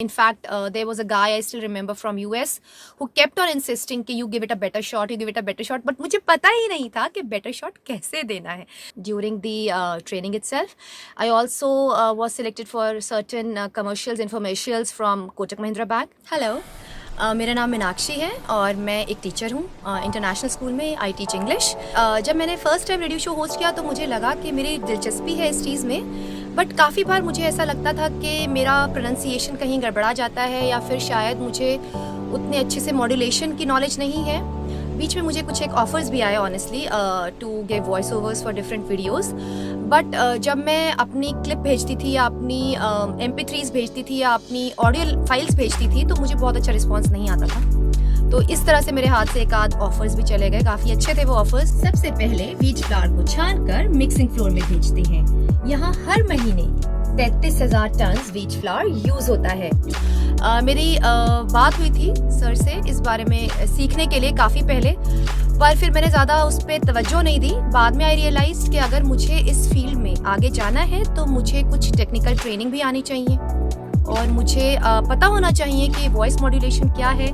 In fact, there was a guy I still remember from US who kept on insisting कि you give it a better shot, you give it a better shot. But मुझे पता ही नहीं था कि better shot कैसे देना है. During the training itself, I also was selected for certain commercials, infomercials from Kotak Mahindra Bank. Hello. मेरा नाम मीनाक्षी है और मैं एक टीचर हूँ इंटरनेशनल स्कूल में. I teach English. जब मैंने first time radio show host किया तो मुझे लगा कि मेरी दिलचस्पी है इस चीज़ में, बट काफ़ी बार मुझे ऐसा लगता था कि मेरा प्रोनंसिएशन कहीं गड़बड़ा जाता है या फिर शायद मुझे उतने अच्छे से मॉड्यूलेशन की नॉलेज नहीं है. बीच में मुझे कुछ एक ऑफ़र्स भी आए honestly to give voice overs for different videos, but जब मैं अपनी क्लिप भेजती थी या अपनी MP3s भेजती थी या अपनी ऑडियो फाइल्स भेजती थी तो मुझे बहुत अच्छा रिस्पॉन्स नहीं आता था. तो इस तरह से मेरे हाथ से एक आध ऑफर्स भी चले गए. काफ़ी अच्छे थे वो ऑफर्स. सबसे पहले व्हीट फ्लावर को छानकर मिक्सिंग फ्लोर में भेजते हैं. यहाँ हर महीने 33,000 टन व्हीट फ्लावर यूज होता है. मेरी बात हुई थी सर से इस बारे में सीखने के लिए काफ़ी पहले, पर फिर मैंने ज़्यादा उस पर तवज्जो नहीं दी. बाद में आई रियलाइज कि अगर मुझे इस फील्ड में आगे जाना है तो मुझे कुछ टेक्निकल ट्रेनिंग भी आनी चाहिए और मुझे पता होना चाहिए कि वॉइस मॉड्यूलेशन क्या है,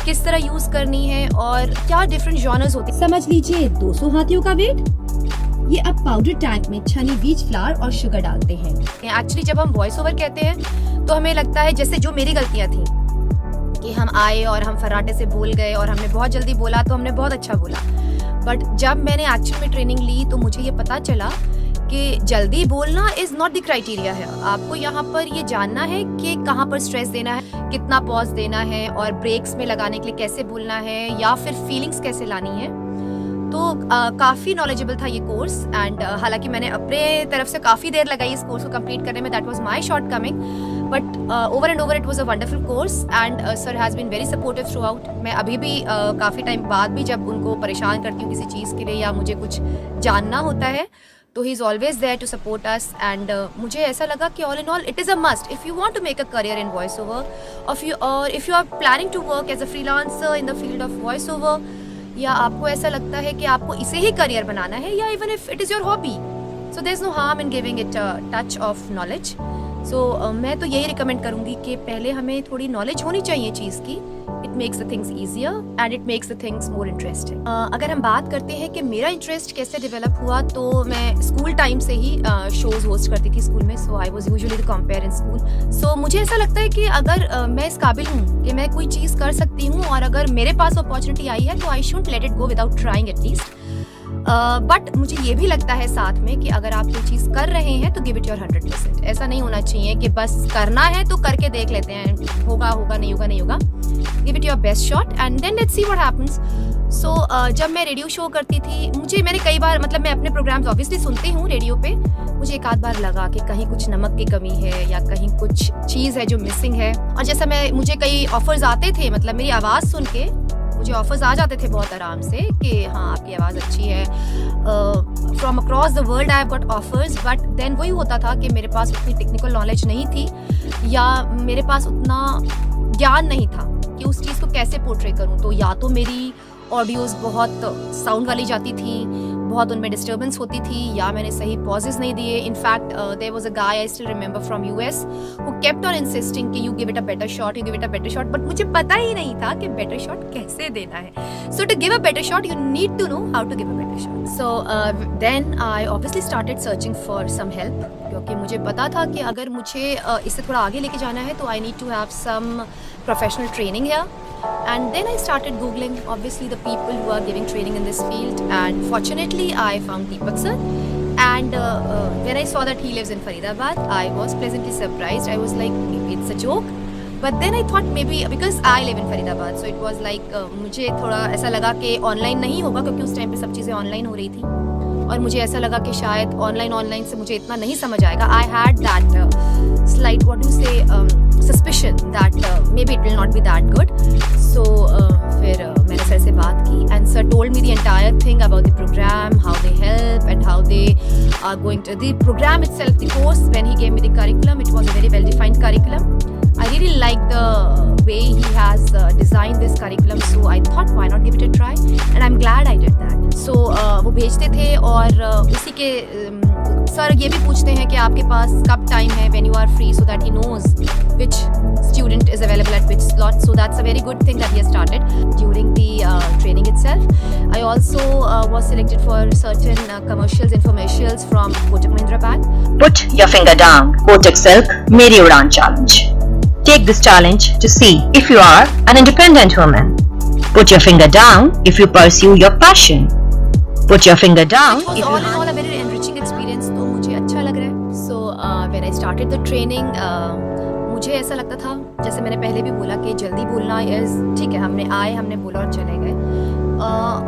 किस तरह यूज़ करनी है और क्या डिफरेंट जॉनर्स होते हैं. समझ लीजिए 200 हाथियों का वेट. ये अब पाउडर टैंक में छनी व्हीट फ्लावर और शुगर डालते हैं. एक्चुअली जब हम वॉइस ओवर कहते हैं तो हमें लगता है जैसे जो मेरी गलतियाँ थी कि हम आए और हम फर्राटे से बोल गए और हमने बहुत जल्दी बोला तो हमने बहुत अच्छा बोला. बट जब मैंने एक्चुअल में ट्रेनिंग ली तो मुझे ये पता चला कि जल्दी बोलना इज़ नॉट द क्राइटेरिया है. आपको यहाँ पर ये जानना है कि कहाँ पर स्ट्रेस देना है, कितना पॉज देना है और ब्रेक्स में लगाने के लिए कैसे बोलना है या फिर फीलिंग्स कैसे लानी है. तो काफ़ी नॉलेजेबल था ये कोर्स. एंड हालांकि मैंने अपने तरफ से काफ़ी देर लगाई इस कोर्स को कंप्लीट करने में. That was my shortcoming, but over and over it was a wonderful course and sir has been very supportive throughout. मैं अभी भी काफ़ी टाइम बाद भी जब उनको परेशान करती हूँ किसी चीज़ के लिए या मुझे कुछ जानना होता है तो he is always there to support us. And मुझे ऐसा लगा कि all in all it is a must if you want to make a career in voice over और if you are planning to work as a freelancer in the field of voice over, या आपको ऐसा लगता है कि आपको इसे ही career बनाना है या even if it is your hobby, so there is no harm in giving it touch of knowledge. So मैं तो यही रिकमेंड करूँगी कि पहले हमें थोड़ी नॉलेज होनी चाहिए चीज़ की. It makes the things easier and it makes the things more interesting. अगर हम बात करते हैं कि मेरा इंटरेस्ट कैसे डेवलप हुआ तो मैं स्कूल टाइम से ही शोज़ होस्ट करती थी स्कूल में. So I was usually the compere in school. So मुझे ऐसा लगता है कि अगर मैं इस काबिल हूँ कि मैं कोई चीज़ कर सकती हूँ और अगर मेरे पास अपॉर्चुनिटी आई है तो I should let it go without trying at least. But मुझे ये भी लगता है साथ में कि अगर आप कोई चीज़ कर रहे हैं तो गिव इट योर 100%. ऐसा नहीं होना चाहिए कि बस करना है तो करके देख लेते हैं, होगा होगा नहीं होगा नहीं होगा. Give it your best shot and then let's see what happens. So जब मैं रेडियो शो करती थी मैंने कई बार मैं अपने प्रोग्राम्स ऑब्वियसली सुनती हूँ रेडियो पे. मुझे एक आध बार लगा कि कहीं कुछ नमक की कमी है या कहीं कुछ चीज़ है जो मिसिंग है. और जैसा मुझे कई ऑफर्स आते थे, मेरी आवाज़ सुन के मुझे ऑफर्स आ जाते थे बहुत आराम से कि हाँ आपकी आवाज़ अच्छी है. From across the world I have got offers, but then वही होता था कि मेरे पास उतनी टेक्निकल नॉलेज नहीं थी या मेरे पास उतना ज्ञान नहीं था कि उस चीज़ को कैसे पोर्ट्रे करूँ. तो या तो मेरी ऑडियोज़ बहुत साउंड वाली जाती थी, बहुत उनमें डिस्टर्बेंस होती थी, या मैंने सही पॉजेज नहीं दिए. In fact there was a guy I still remember from US who kept on insisting कि you give it a better shot, you give it a better shot. But मुझे पता ही नहीं था कि बेटर शॉट कैसे देना है. So to give a better shot you need to know how to give a better shot. So then I obviously started searching for some help, क्योंकि मुझे पता था कि अगर मुझे इससे थोड़ा आगे लेके जाना है तो I need to have some professional training here. And then I started Googling, obviously, the people who are giving training in this field. And fortunately, I found Deepak sir. And when I saw that he lives in Faridabad, I was pleasantly surprised. I was like, maybe it's a joke. But then I thought maybe because I live in Faridabad, so it was like मुझे थोड़ा ऐसा लगा कि online नहीं होगा क्योंकि उस time पे सब चीज़ें ऑनलाइन हो रही थी. और मुझे ऐसा लगा कि शायद ऑनलाइन से मुझे इतना नहीं समझ आएगा. I had that slight what do you say suspicion that maybe it will not be that good. So फिर मैंने सर से बात की and sir told me the entire thing about the program, how they help and how they are going to the program itself, the course. When he gave me the curriculum, it was a very well defined curriculum. I really like the way he has designed this curriculum, so I thought why not give it a try, and I'm glad I did that. So वो भेजते थे और उसी के sir ये भी पूछते हैं कि आपके पास कब टाइम है when you are free, so that he knows which student is available at which slot. So that's a very good thing that he has started during the training itself. I also was selected for certain commercials, infomercials from Kotak Mahindra Bank. Put your finger down. Kotak Silk Meri Udan Challenge. Take this challenge to see if you are an independent woman. Put your finger down if you pursue your passion. Put your finger down It was if all you in all a very enriching experience. तो मुझे अच्छा लग रहा है. So when I started the training, मुझे ऐसा लगता था, जैसे मैंने पहले भी बोला, कि जल्दी बोलना इज ठीक है, हमने आए, हमने बोला और चले गए.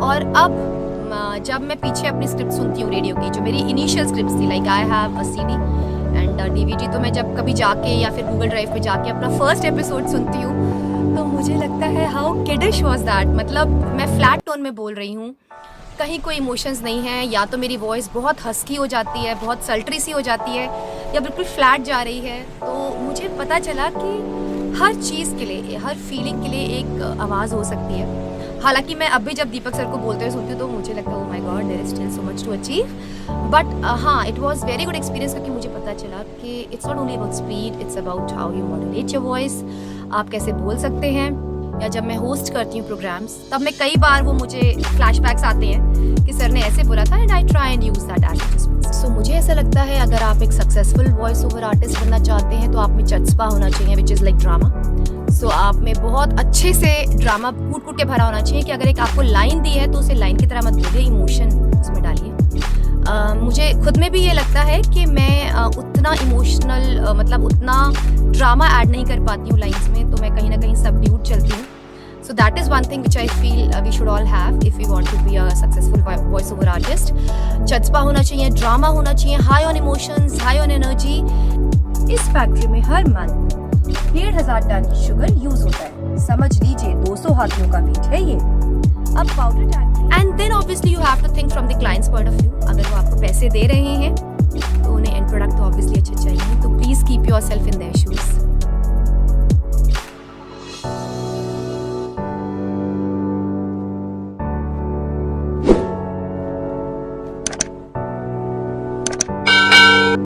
और अब जब मैं पीछे अपनी स्क्रिप्ट सुनती हूँ रेडियो की, जो मेरी इनिशियल स्क्रिप्ट थी, like I have a CD and DVD, तो मैं जब कभी जाके या फिर गूगल ड्राइव पे जाके अपना फर्स्ट एपिसोड सुनती हूँ, तो मुझे लगता है हाउ किडिश वाज दैट. मतलब मैं फ्लैट टोन में बोल रही हूँ, कहीं कोई इमोशंस नहीं है, या तो मेरी वॉइस बहुत हस्की हो जाती है, बहुत सल्ट्री सी हो जाती है, या बिल्कुल फ्लैट जा रही है. तो मुझे पता चला कि हर चीज़ के लिए, हर फीलिंग के लिए एक आवाज़ हो सकती है. हालांकि मैं अब भी जब दीपक सर को बोलते हुए सुनती हूँ तो मुझे लगता है, oh my God, there is still so much to achieve. But हाँ, it was very good experience, क्योंकि मुझे पता चला कि it's not only about speed, it's about how you modulate your voice, आप कैसे बोल सकते हैं. या जब मैं होस्ट करती हूँ प्रोग्राम्स, तब मैं कई बार वो मुझे फ्लैशबैक्स आते हैं कि सर ने ऐसे बोला था, and I try and use that as. So मुझे ऐसा लगता है, अगर आप एक सक्सेसफुल वॉइस ओवर आर्टिस्ट बनना चाहते हैं तो आप में चस्पा होना चाहिए, विच इज़ लाइक ड्रामा. सो आप में बहुत अच्छे से ड्रामा कूट कूट के भरा होना चाहिए, कि अगर एक आपको लाइन दी है तो उसे लाइन की तरह मत बोलिए, इमोशन उसमें डालिए. मुझे खुद में भी ये लगता है कि मैं उतना इमोशनल, मतलब उतना ड्रामा ऐड नहीं कर पाती हूँ लाइन्स में, तो मैं कहीं ना कहीं सबड्यूड चलती हूँ. So that is one thing which I feel we should all have if we want to be a successful voice over artist. चस्पा होना चाहिए, ड्रामा होना चाहिए, high on emotions, high on energy. इस फैक्ट्री में हर month 1,500 ton sugar use होता है. समझ लीजिए 200 हाथियों का मीट है ये. अब powder tank, and then obviously you have to think from the client's point of view. अगर वो आपको पैसे दे रहे हैं तो उन्हें एंड प्रोडक्ट तो ऑब्वियसली अच्छा चाहिए. तो please keep your self in their shoes.